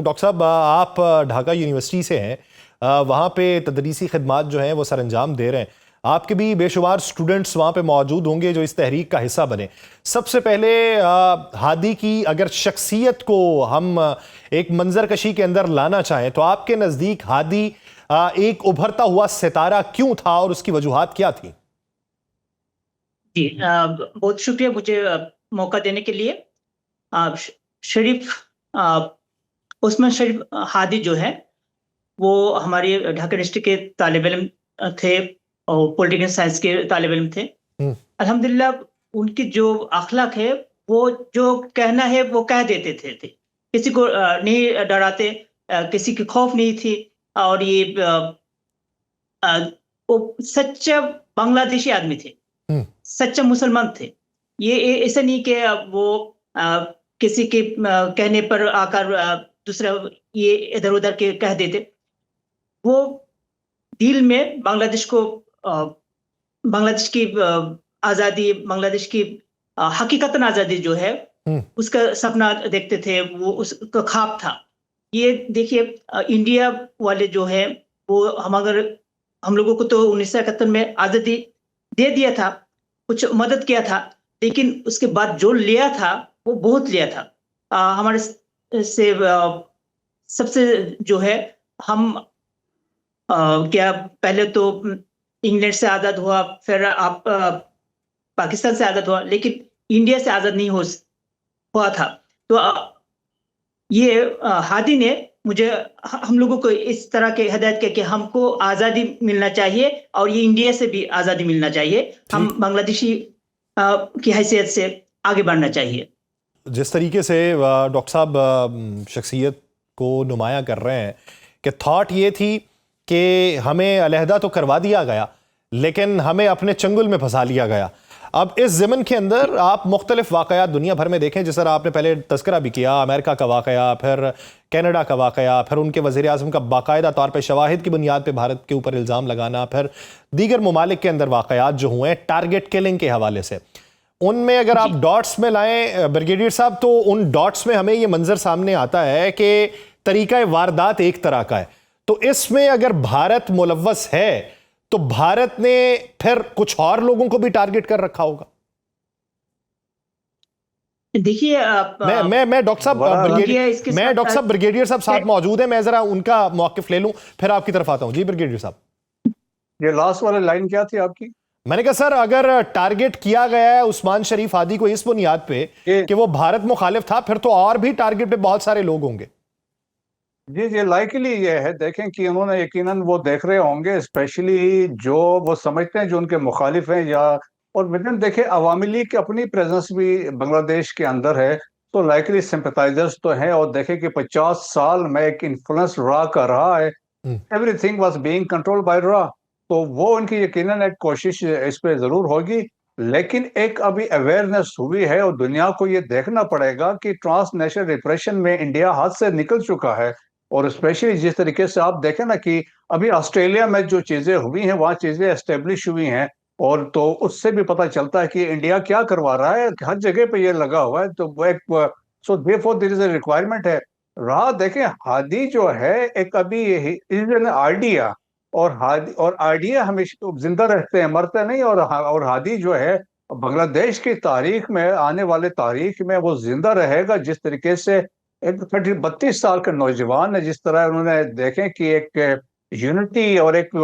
Doctor साहब, आप Dhaka university से हैं, वहाँ पे तदरीसी खिदमात जो हैं वो सर अंजाम दे रहे हैं। आपके भी बेशुमार स्टूडेंट्स वहाँ पे मौजूद होंगे जो इस तहरीक का हिस्सा बने। सबसे पहले हादी की अगर शख्सियत को हम एक मंजर कशी के अंदर लाना चाहें तो आपके नज़दीक हादी एक उभरता हुआ सितारा क्यों था और उसकी वजूहात क्या थी? जी, बहुत शुक्रिया मुझे मौका देने के लिए। शरीफ उस्मान शरीफ हादी जो है वो हमारी ढाका यूनिवर्सिटी के तालिब इल्म थे और पॉलिटिकल साइंस के तालिब इल्म थे। अल्हम्दुलिल्लाह उनकी जो अखलाक है वो जो कहना है वो कह देते थे। किसी को नहीं डराते, किसी की खौफ नहीं थी। और ये वो सच्चा बांग्लादेशी आदमी थे, सच्चा मुसलमान थे। ये ऐसा नहीं कि वो किसी के कहने पर आकर दूसरा ये इधर उधर के कह देते। वो दिल में बांग्लादेश को बांग्लादेश की आज़ादी, बांग्लादेश की हकीकतन आज़ादी जो है उसका सपना देखते थे, वो उसका ख्वाब था। ये देखिए, इंडिया वाले जो है वो हम लोगों को तो 1971 में आज़ादी दे दिया था, कुछ मदद किया था, लेकिन उसके बाद जो लिया था वो बहुत लिया था। हमारे से सबसे जो है हम क्या पहले तो इंग्लैंड से आज़ाद हुआ, फिर आप पाकिस्तान से आज़ाद हुआ, लेकिन इंडिया से आज़ाद नहीं हुआ था। तो ये हादी ने मुझे हम लोगों को इस तरह के हिदायत किया कि हमको आज़ादी मिलना चाहिए और ये इंडिया से भी आज़ादी मिलना चाहिए। हम बांग्लादेशी की हैसियत से आगे बढ़ना चाहिए। जिस तरीके से डॉक्टर साहब शख्सियत को नुमाया कर रहे हैं कि थॉट ये थी कि हमें अलहदा तो करवा दिया गया लेकिन हमें अपने चंगुल में फंसा लिया गया। अब इस ज़मन के अंदर आप मुख्तलिफ वाक़यात दुनिया भर में देखें, जिस तरह आपने पहले तज़किरा भी किया, अमेरिका का वाक़या, फिर कनाडा का वाक़या, फिर उनके वज़ीर आज़म का बाकायदा तौर पर शवाहिद की बुनियाद पर भारत के ऊपर इल्ज़ाम लगाना, फिर दीगर ममालिक के अंदर वाक़यात जो हुए टारगेट किलिंग के हवाले से, उनमें अगर आप डॉट्स में लाएं ब्रिगेडियर साहब, तो उन डॉट्स में हमें ये मंजर सामने आता है कि तरीक़ा वारदात एक तरह का है। तो इसमें अगर भारत मुलव्वस है तो भारत ने फिर कुछ और लोगों को भी टारगेट कर रखा होगा। देखिए, मैं डॉक्टर साहब ब्रिगेडियर साहब मौजूद है, मैं जरा उनका मौक़िफ़ ले लूं फिर आपकी तरफ आता हूं। जी ब्रिगेडियर साहब, ये लास्ट वाली लाइन क्या थी आपकी? मैंने कहा सर, अगर टारगेट किया गया है उस्मान शरीफ हादी को इस बुनियाद पे कि वो भारत मुखालिफ था, फिर तो और भी टारगेट पे बहुत सारे लोग होंगे। जी जी, लाइकली ये है, देखें कि उन्होंने यकीनन वो देख रहे होंगे, स्पेशली जो वो समझते हैं जो उनके मुखालिफ हैं, या और विदन देखें अवामी लीग की अपनी प्रेजेंस भी बांग्लादेश के अंदर है, तो लाइकली सिंपैथाइजर्स तो हैं। और देखें कि 50 साल में एक इन्फ्लुएंस रहा कर रहा है, everything was being controlled by रहा, तो वो उनकी यकीनन एक कोशिश इस पे जरूर होगी। लेकिन एक अभी अवेयरनेस हुई है और दुनिया को ये देखना पड़ेगा कि ट्रांसनेशनल रिप्रेशन में इंडिया हाथ से निकल चुका है। और स्पेशली जिस तरीके से आप देखें ना कि अभी ऑस्ट्रेलिया में जो चीजें हुई हैं वहाँ चीजें एस्टेब्लिश हुई हैं, और तो उससे भी पता चलता है कि इंडिया क्या करवा रहा है, हर जगह पे ये लगा हुआ है। तो वो एक so therefore there is a requirement है। रहा देखें हादी जो है एक अभी इज एन आइडिया, और आइडिया हमेशा जिंदा रहते हैं, मरते नहीं। और हादी जो है बांग्लादेश की तारीख में, आने वाले तारीख में वो जिंदा रहेगा। जिस तरीके से एक 32 साल का नौजवान है, जिस तरह उन्होंने देखें कि एक यूनिटी और एक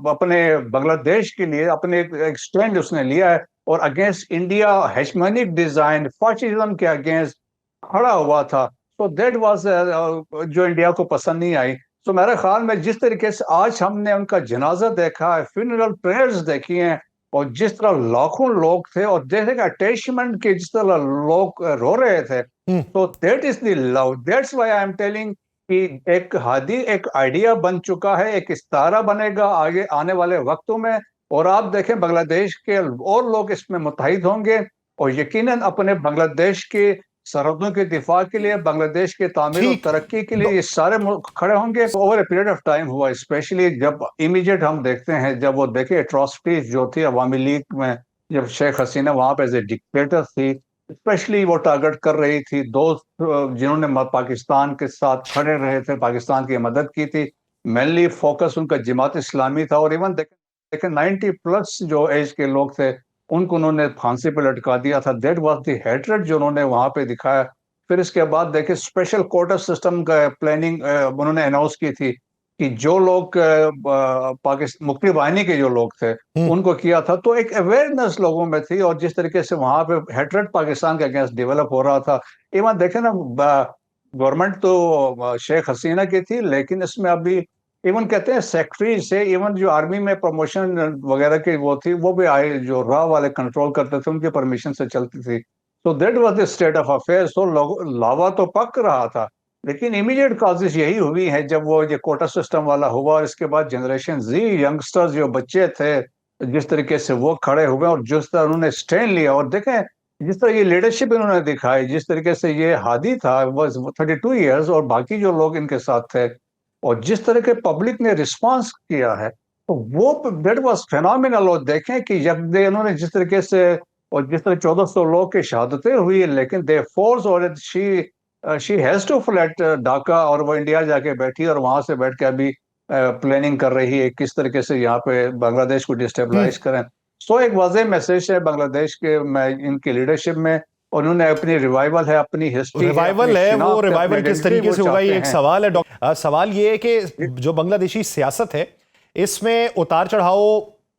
अपने बांग्लादेश के लिए अपने एक स्टैंड उसने लिया है, और against India hegemonic design fascism के अगेंस्ट खड़ा हुआ था। तो दैट वाज जो इंडिया को पसंद नहीं आई। तो मेरे ख्याल में जिस तरीके से आज हमने उनका जनाजा देखा है, फ्यूनरल प्रेयर्स देखी हैं, और जिस तरह लाखों लोग थे, और जैसे अटैचमेंट के जिस तरह लोग रो रहे थे, तो that is the love. That's why I am telling कि एक हादी एक आइडिया बन चुका है, एक इस्तारा बनेगा आगे आने वाले वक्तों में। और आप देखें बांग्लादेश के और लोग इसमें मुत्तहिद होंगे, और यकीनन अपने बांग्लादेश के सरहदों के दिफा के लिए, बांग्लादेश के तामीर और तरक्की के लिए ये सारे खड़े होंगे। Over a period of time हुआ, स्पेशली जब इमीडिएट हम देखते हैं, जब वो देखे एट्रोसिटीज जो थी अवामी लीग में, जब शेख हसीना वहां पे एज ए डिक्टेटर थी, स्पेशली वो टारगेट कर रही थी दोस्त जिन्होंने पाकिस्तान के साथ खड़े रहे थे, पाकिस्तान की मदद की थी। मेनली फोकस उनका जमात इस्लामी था, और इवन देखें 90 प्लस जो एज के लोग थे उनको उन्होंने फांसी पे लटका दिया था। दैट वाज द हेट्रेड जो उन्होंने वहां पे दिखाया। फिर इसके बाद देखें स्पेशल कोटा सिस्टम का प्लानिंग उन्होंने अनाउंस की थी कि जो लोग पाकिस्तान मुक्ति वाहिनी के जो लोग थे उनको किया था। तो एक अवेयरनेस लोगों में थी, और जिस तरीके से वहां पे हेट्रेड पाकिस्तान के अगेंस्ट डेवलप हो रहा था। इवन देखे ना, गवर्नमेंट तो शेख हसीना की थी, लेकिन इसमें अभी इवन कहते हैं सेक्रेटरी से इवन जो आर्मी में प्रमोशन वगैरह की वो थी, वो भी आए जो रॉ वाले कंट्रोल करते थे उनके परमिशन से चलती थी। तो that was the state of affairs. तो लावा तो पक रहा था, लेकिन इमीडिएट कॉजेज यही हुई है जब वो ये कोटा सिस्टम वाला हुआ, और इसके बाद जनरेशन जी यंगस्टर्स जो बच्चे थे जिस तरीके से वो खड़े हुए और जिस तरह उन्होंने स्टैंड लिया, और देखें जिस तरह ये लीडरशिप इन्होंने दिखाई, जिस तरीके से ये हादी था वाज 32 इयर्स और बाकी जो लोग इनके साथ थे, और जिस तरह के पब्लिक ने रिस्पांस किया है, तो वो दैट वाज फेनोमिनल। और देखें कि यकदे उन्होंने जिस तरीके से, और जिस तरह 1400 लोग की शहादतें हुई, लेकिन दे फोर्स, और she has to fled Dhaka, और वो इंडिया जाके बैठी और वहां से बैठ के अभी प्लानिंग कर रही है किस तरीके से यहाँ पे बांग्लादेश को डिस्टेबलाइज करें। सो एक वाज़ेह मैसेज है बांग्लादेश के इनकी लीडरशिप में, और उन्होंने अपनी रिवाइवल है, अपनी हिस्ट्री रिवाइवल है, वो रिवाइवल किस तरीके से होगा ये एक सवाल है। सवाल ये है कि जो बांग्लादेशी सियासत है इसमें उतार चढ़ाव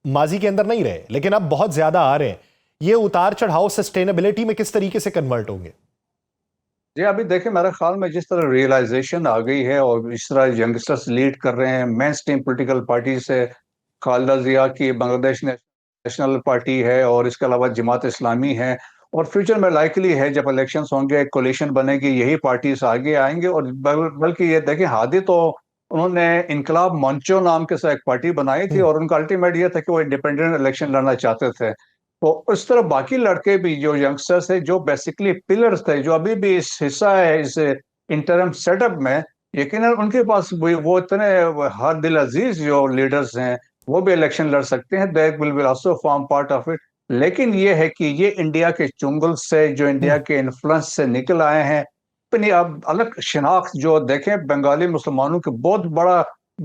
माजी के अंदर नहीं रहे, लेकिन अब बहुत ज्यादा आ रहे हैं। ये उतार चढ़ाव सस्टेनेबिलिटी में किस तरीके से कन्वर्ट होंगे? जी अभी देखें, मेरे ख्याल में जिस तरह रियलाइजेशन आ गई है और इस तरह यंगस्टर्स लीड कर रहे हैं, मेन स्ट्रीम पोलिटिकल पार्टी से खालिदा जिया की बांग्लादेश नेशनल पार्टी है, और इसके अलावा जमात इस्लामी है, और फ्यूचर में लाइकली है जब इलेक्शंस होंगे एक कोलिशन बनेगी, यही पार्टीज आगे आएंगे। और बल्कि ये देखें, हादी तो उन्होंने इनकलाब मंचो नाम के साथ एक पार्टी बनाई थी, और उनका अल्टीमेट ये था कि वो इंडिपेंडेंट इलेक्शन लड़ना चाहते थे। तो इस तरह बाकी लड़के भी जो यंगस्टर्स है, जो बेसिकली पिलर्स थे, जो अभी भी इस हिस्सा है इस इंटरम सेटअप में, यकीनन उनके पास वो इतने हर दिल अजीज जो लीडर्स हैं वो भी इलेक्शन लड़ सकते हैं। They will also form part of it. लेकिन ये है कि ये इंडिया के चुंगल से, जो इंडिया के इन्फ्लुएंस से निकल आए हैं, अपनी अब अलग शिनाख्त जो देखें बंगाली मुसलमानों के बहुत बड़ा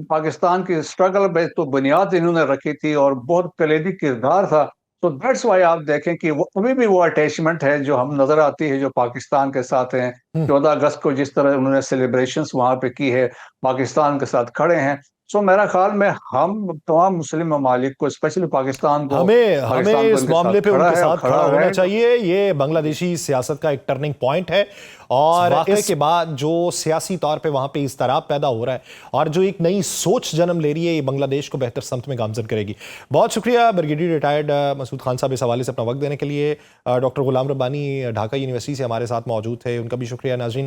पाकिस्तान की स्ट्रगल में तो बुनियाद इन्होंने रखी थी, और बहुत कलीदी किरदार था। तो दैट्स वाई आप देखें कि वो अभी भी वो अटैचमेंट है जो हम नजर आती है जो पाकिस्तान के साथ है। 14 अगस्त को जिस तरह उन्होंने सेलिब्रेशंस वहां पे की है, पाकिस्तान के साथ खड़े हैं। सो मेरा ख्याल में हम तमाम मुस्लिम ममालिक को, स्पेशली पाकिस्तान को, हमें इस मामले पे उनके साथ खड़ा होना तो चाहिए। ये बांग्लादेशी सियासत का एक टर्निंग पॉइंट है, और इसके बाद जो सियासी तौर पे वहां पे इस्तराब पैदा हो रहा है और जो एक नई सोच जन्म ले रही है, ये बांग्लादेश को बेहतर समत में गामजन करेगी। बहुत शुक्रिया ब्रिगेडियर रिटायर्ड मसूद खान साहब इस हवाले से अपना वक्त देने के लिए। डॉक्टर गुलाम रब्बानी ढाका यूनिवर्सिटी से हमारे साथ मौजूद थे, उनका भी शुक्रिया। नाज़रीन,